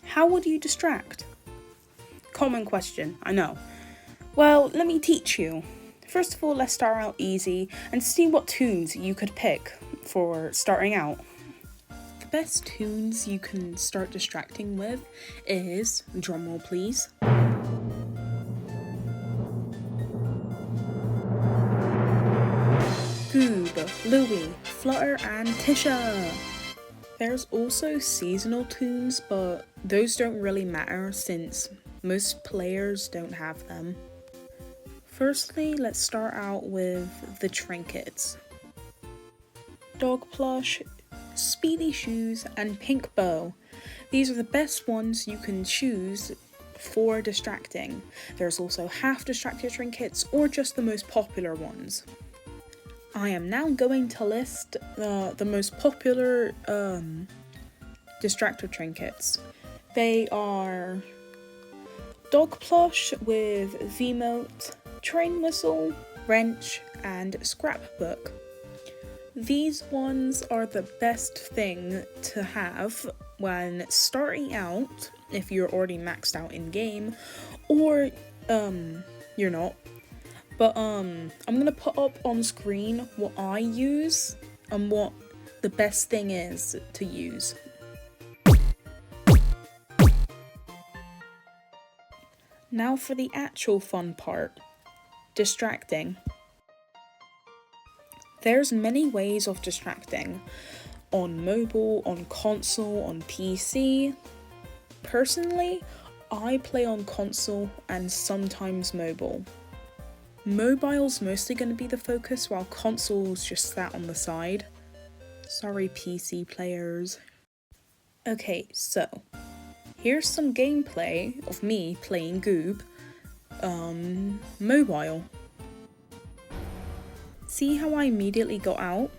How would you distract? Common question, I know. Well, let me teach you. First of all, let's start out easy and see what tunes you could pick for starting out. The best tunes you can start distracting with is, drumroll please, Goob, Louie, Flutter and Tisha. There's also seasonal tunes, but those don't really matter since most players don't have them. Firstly, let's start out with the trinkets. Dog plush, speedy shoes, and pink bow. These are the best ones you can choose for distracting. There's also half distracted trinkets or just the most popular ones. I am now going to list the most popular distractor trinkets. They are dog plush with V-mote, train whistle, wrench, and scrapbook. These ones are the best thing to have when starting out, if you're already maxed out in game, or you're not. But I'm gonna put up on screen what I use and what the best thing is to use. Now for the actual fun part, distracting. There's many ways of distracting, on mobile, on console, on PC. Personally, I play on console and sometimes mobile. Mobile's mostly going to be the focus while console's just sat on the side. Sorry PC players. Okay, so here's some gameplay of me playing Goob mobile. See how I immediately got out?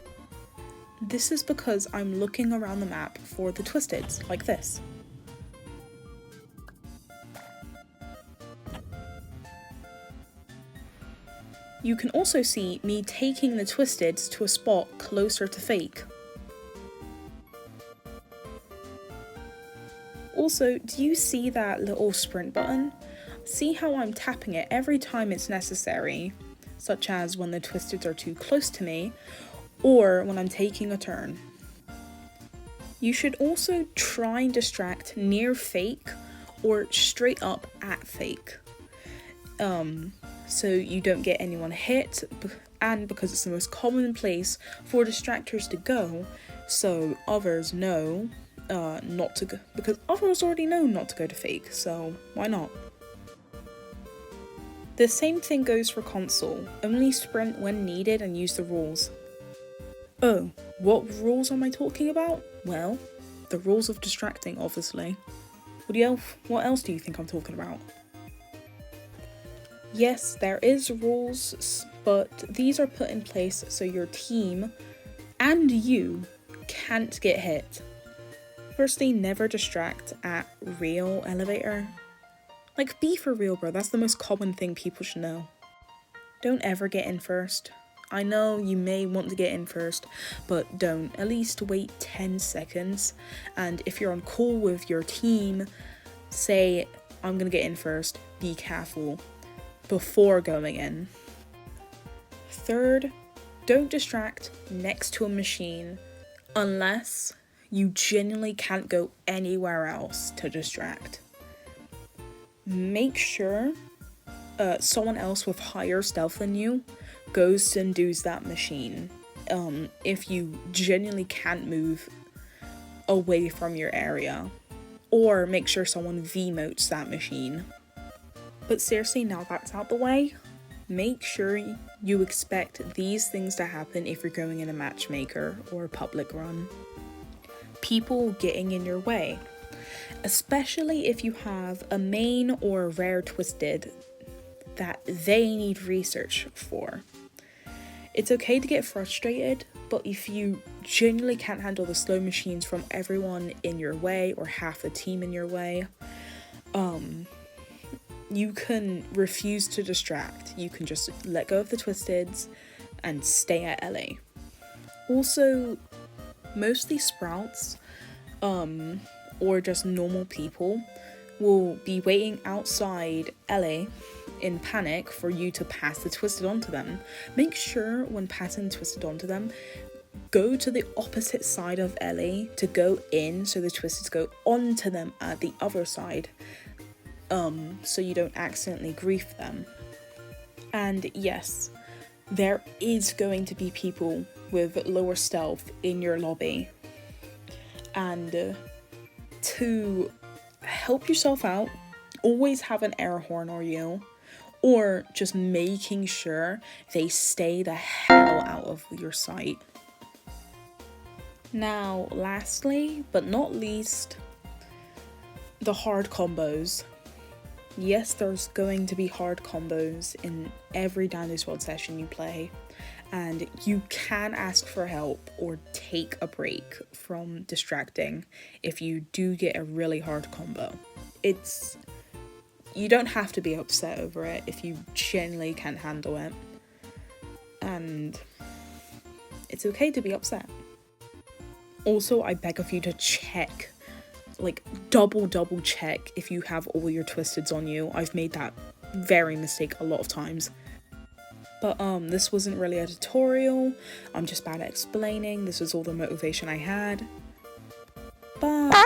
This is because I'm looking around the map for the twisteds, like this. You can also see me taking the twisteds to a spot closer to fake. Also, do you see that little sprint button? See how I'm tapping it every time it's necessary, such as when the twisteds are too close to me, or when I'm taking a turn. You should also try and distract near fake or straight up at fake. So you don't get anyone hit, and because it's the most common place for distractors to go, so others know not to go, because others already know not to go to fake, so why not? The same thing goes for console, only sprint when needed and use the rules. Oh, what rules am I talking about? Well, the rules of distracting, obviously. What else do you think I'm talking about? Yes, there is rules, but these are put in place so your team and you can't get hit. Firstly, never distract at real elevator. Like, be for real, bro, that's the most common thing people should know. Don't ever get in first. I know you may want to get in first, but don't. At least wait 10 seconds, and if you're on call with your team, say, I'm gonna get in first, be careful before going in. Third, don't distract next to a machine unless you genuinely can't go anywhere else to distract. Make sure someone else with higher stealth than you goes and does that machine if you genuinely can't move away from your area, or make sure someone V-motes that machine. But seriously, now that's out the way, make sure you expect these things to happen if you're going in a matchmaker or a public run. People getting in your way, especially if you have a main or a rare twisted that they need research for. It's okay to get frustrated, but if you genuinely can't handle the slow machines from everyone in your way or half the team in your way, you can refuse to distract. You can just let go of the twisteds and stay at LA. Also, mostly sprouts, or just normal people, will be waiting outside LA in panic for you to pass the twisted onto them. Make sure when passing twisted onto them, go to the opposite side of LA to go in so the twisteds go onto them at the other side, so you don't accidentally grief them. And yes, there is going to be people with lower stealth in your lobby, and to help yourself out, always have an air horn or you, or just making sure they stay the hell out of your sight. Now, lastly but not least, the hard combos. Yes, there's going to be hard combos in every Dandy's World session you play, and you can ask for help or take a break from distracting if you do get a really hard combo. You don't have to be upset over it if you genuinely can't handle it, and it's okay to be upset. Also, I beg of you to check, like double check if you have all your twisteds on you. I've made that very mistake a lot of times. But this wasn't really a tutorial. I'm just bad at explaining. This was all the motivation I had. Bye.